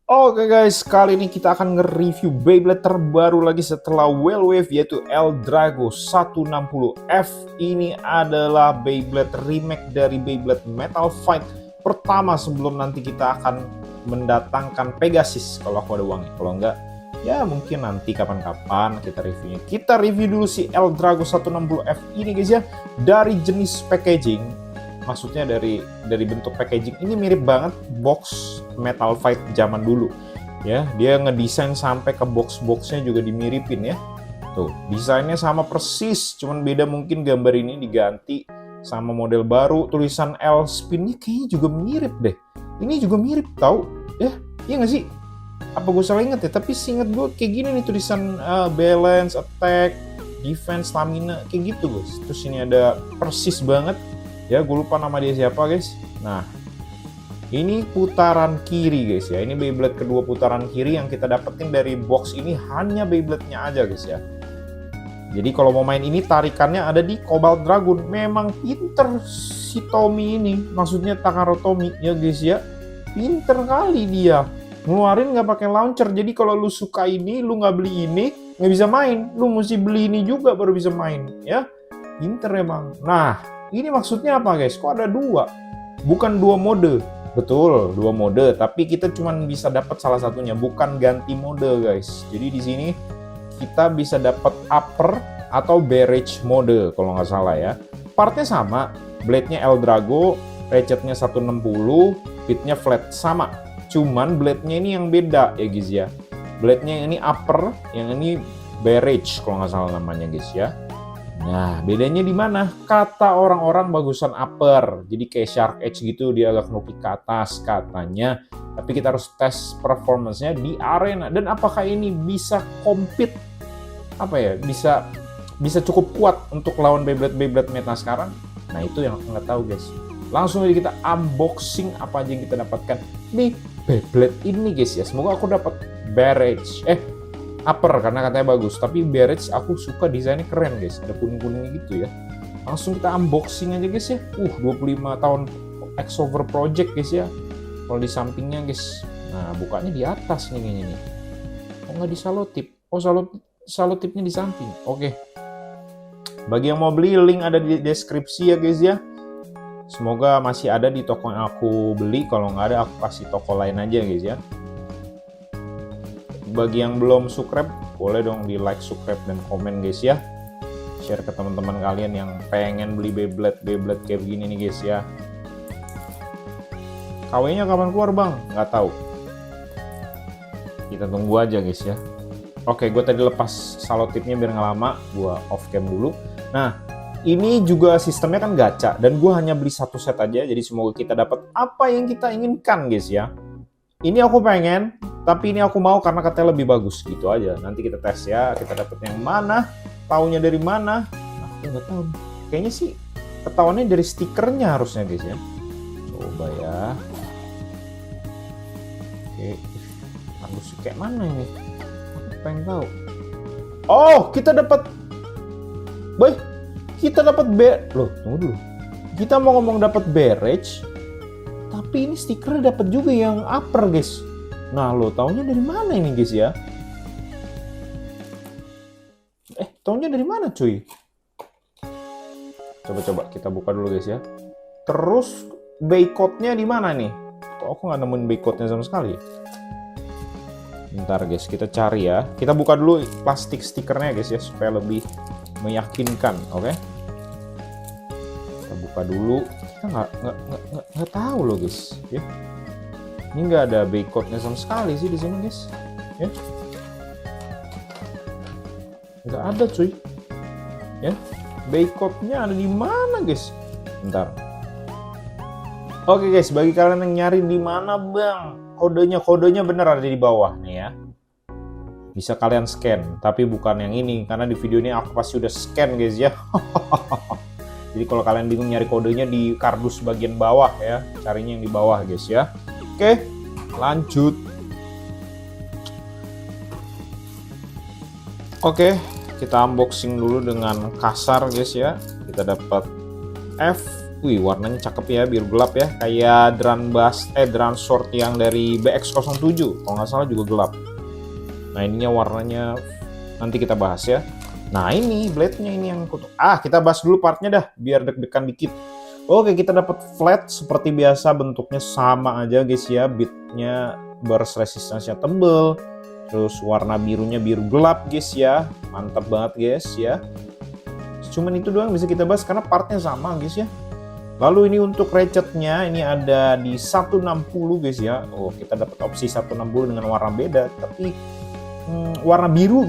Oke guys, kali ini kita akan nge-review Beyblade terbaru lagi setelah Wave, yaitu Eldrago 160F. Ini adalah Beyblade remake dari Beyblade Metal Fight pertama sebelum nanti kita akan mendatangkan Pegasus kalau aku ada uangnya. Kalau enggak, ya mungkin nanti kapan-kapan kita reviewnya. Kita review dulu si Eldrago 160F ini guys ya. Dari jenis packaging, maksudnya dari bentuk packaging ini mirip banget box Metal Fight zaman dulu ya. Dia ngedesain sampai ke box-boxnya juga dimiripin ya. Tuh, desainnya sama persis, cuman beda mungkin gambar ini diganti sama model baru. Tulisan L spinnya kayaknya juga mirip deh. Ini juga mirip tau ya, iya nggak sih? Apa gue salah inget ya? Tapi seinget gue kayak gini nih tulisan balance, attack, defense, stamina, kayak gitu guys. Terus ini ada persis banget. Ya, gue lupa nama dia siapa guys. Nah, ini putaran kiri guys ya. Ini Beyblade kedua putaran kiri yang kita dapetin dari box ini, hanya Beyblade-nya aja guys ya. Jadi kalau mau main ini tarikannya ada di Cobalt Dragon. Memang pinter si Tommy ini, maksudnya Takaro Tommy ya guys ya. Pinter kali dia. Ngeluarin nggak pakai launcher. Jadi kalau lu suka ini, lu nggak beli ini, nggak bisa main. Lu mesti beli ini juga baru bisa main ya. Pinter emang. Nah, ini maksudnya apa guys? Kok ada dua? Bukan dua mode. Betul, dua mode. Tapi kita cuma bisa dapat salah satunya. Bukan ganti mode guys. Jadi di sini kita bisa dapat upper atau barrage mode kalau nggak salah ya. Partnya sama. Blade-nya Eldrago, ratchetnya 160, pitnya flat sama. Cuman blade-nya ini yang beda ya guys ya. Blade-nya yang ini upper, yang ini barrage kalau nggak salah namanya guys ya. Nah, bedanya di mana? Kata orang-orang bagusan upper. Jadi kayak Shark Edge gitu, dia agak nupik ke atas katanya. Tapi kita harus tes performance-nya di arena. Dan apakah ini bisa compete? Apa ya? Bisa cukup kuat untuk lawan Beyblade meta sekarang? Nah, itu yang aku nggak tahu guys. Langsung aja kita unboxing apa aja yang kita dapatkan di Beyblade ini guys ya. Semoga aku dapat barrage. Upper karena katanya bagus, tapi barrage aku suka desainnya keren guys, ada kuning-kuningnya gitu ya. Langsung kita unboxing aja guys ya. 25 tahun X-Over Project guys ya. Kalau di sampingnya guys, nah bukanya di atas nih kayaknya nih. Oh nggak di salotip, oh salotipnya di samping. Oke. Bagi yang mau beli, link ada di deskripsi ya guys ya. Semoga masih ada di toko yang aku beli, kalau nggak ada aku kasih toko lain aja guys ya. Bagi yang belum subscribe, boleh dong di like, subscribe, dan komen guys ya. Share ke teman-teman kalian yang pengen beli Beyblade kayak begini nih guys ya. KW-nya kapan keluar bang? Nggak tahu. Kita tunggu aja guys ya. Oke, gue tadi lepas salotipnya biar nggak lama. Gue off cam dulu. Nah, ini juga sistemnya kan gacha. Dan gue hanya beli satu set aja. Jadi semoga kita dapat apa yang kita inginkan guys ya. Ini aku pengen, tapi ini aku mau karena katanya lebih bagus gitu aja. Nanti kita tes ya, kita dapet yang mana, taunya dari mana. Nah, aku nggak tahu. Kayaknya sih ketahuannya dari stikernya harusnya guys ya. Coba ya. Oke, harus kayak mana ini? Aku pengen tahu. Oh, kita dapat, boy, kita dapat loh, tunggu dulu. Kita mau ngomong dapat barrage. Tapi ini stikernya dapat juga yang upper guys. Nah lo taunya dari mana ini guys ya? Taunya dari mana cuy? Coba kita buka dulu guys ya. Terus barcode-nya di mana nih? Kok aku nggak nemuin barcode-nya sama sekali? Bentar guys, kita cari ya. Kita buka dulu plastik stikernya guys ya supaya lebih meyakinkan, oke? Kita buka dulu. Kita nggak tahu loh guys ya. Ini nggak ada barcode-nya sama sekali sih di sini guys ya. Nggak ada cuy ya. Barcode-nya ada di mana guys? Bentar. Oke guys, bagi kalian yang nyari di mana bang kodenya bener ada di bawah nih ya. Bisa kalian scan, tapi bukan yang ini karena di video ini aku pasti udah scan guys ya. Jadi kalau kalian bingung nyari kodenya di kardus bagian bawah ya, carinya yang di bawah guys ya. Oke, lanjut. Oke, kita unboxing dulu dengan kasar guys ya. Kita dapat F Wih, warnanya cakep ya, biru gelap ya, kayak drum sword yang dari BX07 kalau nggak salah juga gelap. Nah, ininya warnanya nanti kita bahas ya. Nah, ini blade-nya ini yang kita bahas dulu partnya dah biar deg-degan dikit. Oke, kita dapat flat seperti biasa, bentuknya sama aja guys ya, bitnya burst resistance-nya tebel, terus warna birunya biru gelap guys ya, mantap banget guys ya. Cuman itu doang bisa kita bahas karena partnya sama guys ya. Lalu ini untuk ratchetnya ini ada di 160 guys ya. Oh, kita dapat opsi 160 dengan warna beda, tapi warna biru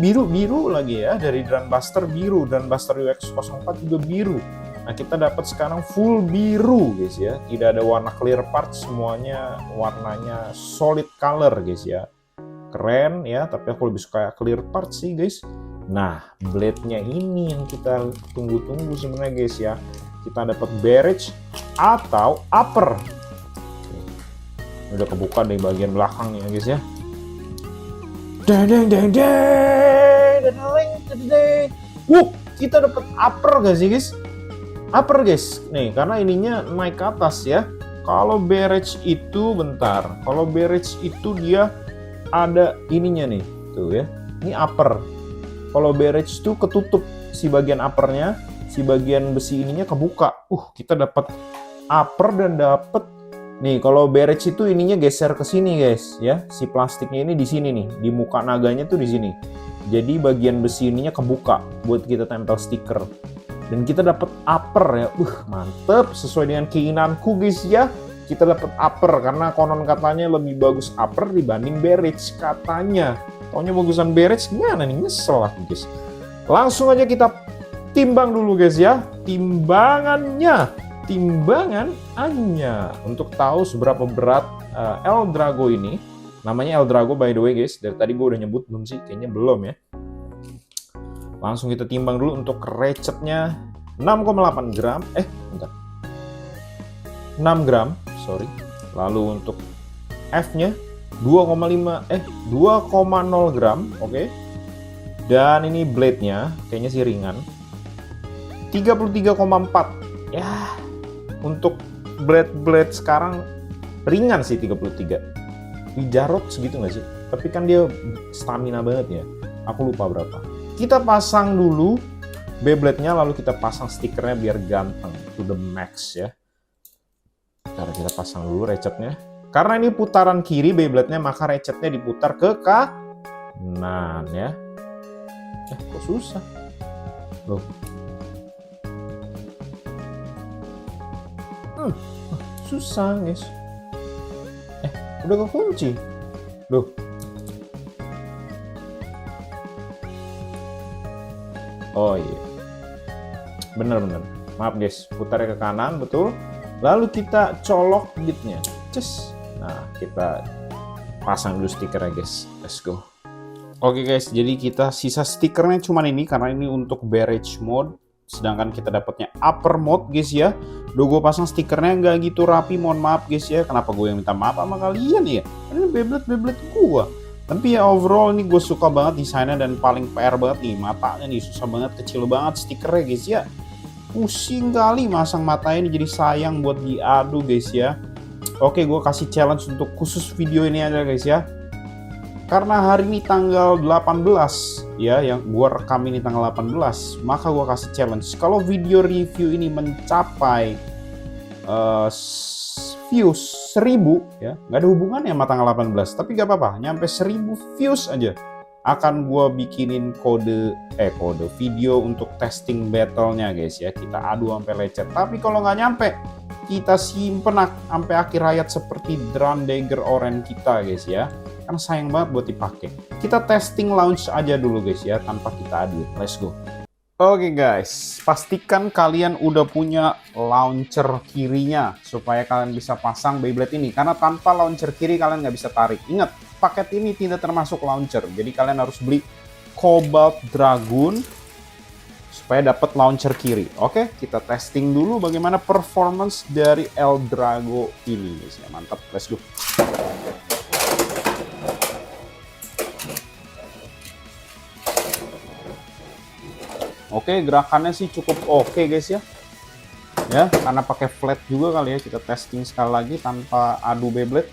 lagi ya, dari Drumbuster biru, Drumbuster UX04 juga biru. Nah, kita dapat sekarang full biru guys ya. Tidak ada warna clear part, semuanya warnanya solid color guys ya. Keren ya, tapi aku lebih suka clear part sih guys. Nah, blade-nya ini yang kita tunggu-tunggu sebenarnya guys ya. Kita dapat barrage atau upper. Ini udah kebuka dari bagian belakang ya guys ya. Kita dapat upper gak sih guys? Upper guys. Nih, karena ininya naik ke atas ya. Kalau barrage itu bentar. Kalau barrage itu dia ada ininya nih, tuh ya. Ini upper. Kalau barrage itu ketutup si bagian uppernya. Si bagian besi ininya kebuka. Kita dapat upper dan dapat nih. Kalau barrage itu ininya geser ke sini guys ya. Si plastiknya ini di sini nih, di muka naganya tuh di sini. Jadi bagian besi ininya kebuka buat kita tempel stiker. Dan kita dapat upper ya. Mantep, sesuai dengan keinginanku guys ya. Kita dapat upper karena konon katanya lebih bagus upper dibanding barrage katanya. Taunya bagusan barrage gimana nih, nyesel aku guys. Langsung aja kita timbang dulu guys ya, timbangannya untuk tahu seberapa berat L-Drago ini. Namanya L-Drago by the way guys, dari tadi gue udah nyebut belum sih? Kayaknya belum ya. Langsung kita timbang dulu untuk ratchetnya 6,8 gram, bentar, 6 gram, sorry. Lalu untuk F-nya 2,0 gram, oke. Dan ini blade-nya kayaknya sih ringan, 33,4. Ya, untuk blade sekarang ringan sih 33. Di Jarod segitu nggak sih? Tapi kan dia stamina banget ya. Aku lupa berapa. Kita pasang dulu Beyblade-nya, lalu kita pasang stikernya biar ganteng to the max ya. Ntar kita pasang dulu ratchetnya. Karena ini putaran kiri Beyblade-nya, maka ratchetnya diputar ke kanan ya. Kok susah? Loh. Susah guys. Udah kekunci. Loh. Oh iya. Bener. Maaf guys, putarnya ke kanan, betul. Lalu kita colok bitnya. Cus. Nah, kita pasang dulu stikernya guys. Let's go. Oke guys, jadi kita sisa stikernya cuman ini karena ini untuk barrage mode. Sedangkan kita dapatnya upper mode guys ya. Gue pasang stikernya nggak gitu rapi, mohon maaf guys ya. Kenapa gue yang minta maaf sama kalian ya? Ini Beyblade gue. Tapi ya overall ini gue suka banget desainnya dan paling PR banget nih. Matanya nih susah banget, kecil banget stikernya guys ya. Pusing kali masang matanya ini, jadi sayang buat diadu guys ya. Oke, gue kasih challenge untuk khusus video ini aja guys ya. Karena hari ini tanggal 18 ya, yang gua rekam ini tanggal 18, maka gua kasih challenge. Kalau video review ini mencapai views 1000 ya, nggak ada hubungannya sama tanggal 18, tapi gak apa-apa, nyampe 1000 views aja akan gua bikinin kode video untuk testing battle-nya guys ya. Kita adu sampai lecet. Tapi kalau nggak nyampe, kita simpen sampai akhir hayat seperti drum dagger orange kita guys ya. Karena sayang banget buat dipakai. Kita testing launch aja dulu guys ya, tanpa kita adu. Let's go. Oke guys, pastikan kalian udah punya launcher kirinya supaya kalian bisa pasang Beyblade ini. Karena tanpa launcher kiri kalian nggak bisa tarik. Ingat, paket ini tidak termasuk launcher. Jadi kalian harus beli Cobalt Dragoon supaya dapat launcher kiri. Oke, kita testing dulu bagaimana performance dari L-Drago ini guys ya. Mantap, let's go. Oke, gerakannya sih cukup oke guys ya. Ya, karena pakai flat juga kali ya, kita testing sekali lagi tanpa adu Beyblade.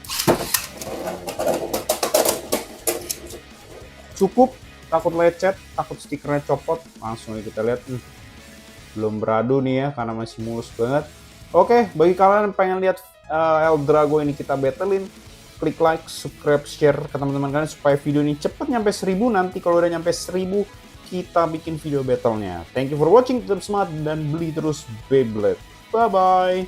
Cukup, takut lecet, takut stikernya copot. Langsung kita lihat, belum beradu nih ya, karena masih mulus banget. Oke, bagi kalian yang pengen lihat Eldrago ini kita battlein, klik like, subscribe, share ke teman-teman kalian supaya video ini cepet nyampe 1000. Nanti kalau udah nyampe 1000, kita bikin video battle-nya. Thank you for watching, tetap semangat dan beli terus Beyblade. Bye-bye.